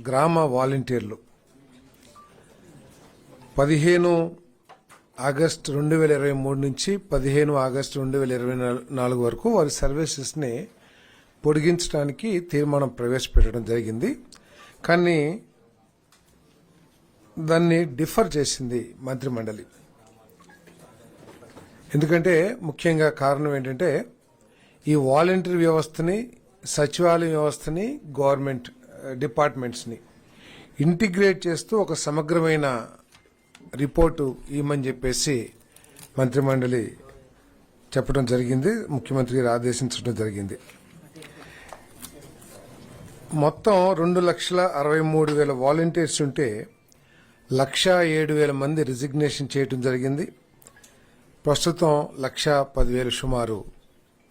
గ్రామ వాలంటీర్లు 15 ఆగస్టు 2023 నుంచి 15 ఆగస్టు 2024 వరకు వారి సర్వీసెస్ని పొడిగించడానికి తీర్మానం ప్రవేశపెట్టడం జరిగింది. కానీ దాన్ని డిఫర్ చేసింది మంత్రిమండలి. ఎందుకంటే ముఖ్యంగా కారణం ఏంటంటే ఈ వాలంటీర్ వ్యవస్థని, సచివాలయ వ్యవస్థని, గవర్నమెంట్ డిపార్ట్మెంట్స్ని ఇంటిగ్రేట్ చేస్తూ ఒక సమగ్రమైన రిపోర్టు ఇవ్వమని చెప్పేసి మంత్రిమండలి చెప్పడం జరిగింది, ముఖ్యమంత్రి గారు ఆదేశించడం జరిగింది. మొత్తం 2,63,000 వాలంటీర్స్ ఉంటే 1,07,000 మంది రిజిగ్నేషన్ చేయడం జరిగింది. ప్రస్తుతం 1,10,000 సుమారు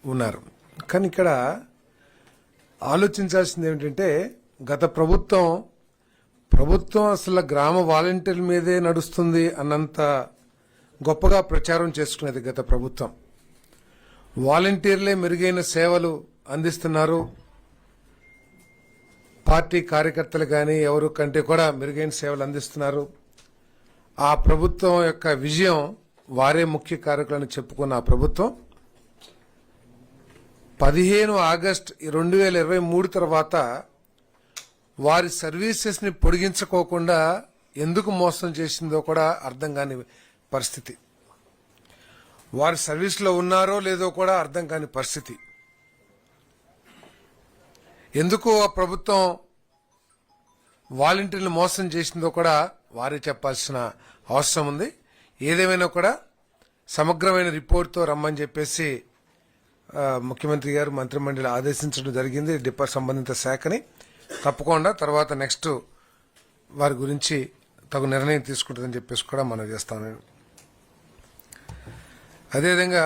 ఉన్నారు. కానీ ఇక్కడ ఆలోచించాల్సింది ఏమిటంటే గత ప్రభుత్వం అసలు గ్రామ వాలంటీర్ల మీదే నడుస్తుంది అన్నంత గొప్పగా ప్రచారం చేసుకునేది గత ప్రభుత్వం. వాలంటీర్లే మెరుగైన సేవలు అందిస్తున్నారు, పార్టీ కార్యకర్తలు కానీ ఎవరు కంటే కూడా మెరుగైన సేవలు అందిస్తున్నారు. ఆ ప్రభుత్వం యొక్క విజయం వారే ముఖ్య కారకులని చెప్పుకున్న ఆ ప్రభుత్వం 15 ఆగస్టు 2023 తర్వాత వారి సర్వీసెస్ని పొడిగించుకోకుండా ఎందుకు మోసం చేసిందో కూడా అర్థం కాని పరిస్థితి. వారి సర్వీస్లో ఉన్నారో లేదో కూడా అర్థం కాని పరిస్థితి. ఎందుకు ఆ ప్రభుత్వం వాలంటీర్లు మోసం చేసిందో కూడా వారే చెప్పాల్సిన అవసరం ఉంది. ఏదేమైనా కూడా సమగ్రమైన రిపోర్ట్తో రమ్మని చెప్పేసి ముఖ్యమంత్రి గారు మంత్రిమండలి ఆదేశించడం జరిగింది. సంబంధిత శాఖని తప్పకుండా తర్వాత నెక్స్ట్ వారి గురించి తగు నిర్ణయం తీసుకుంటుందని చెప్పేసి కూడా మనం చేస్తాను. అదేవిధంగా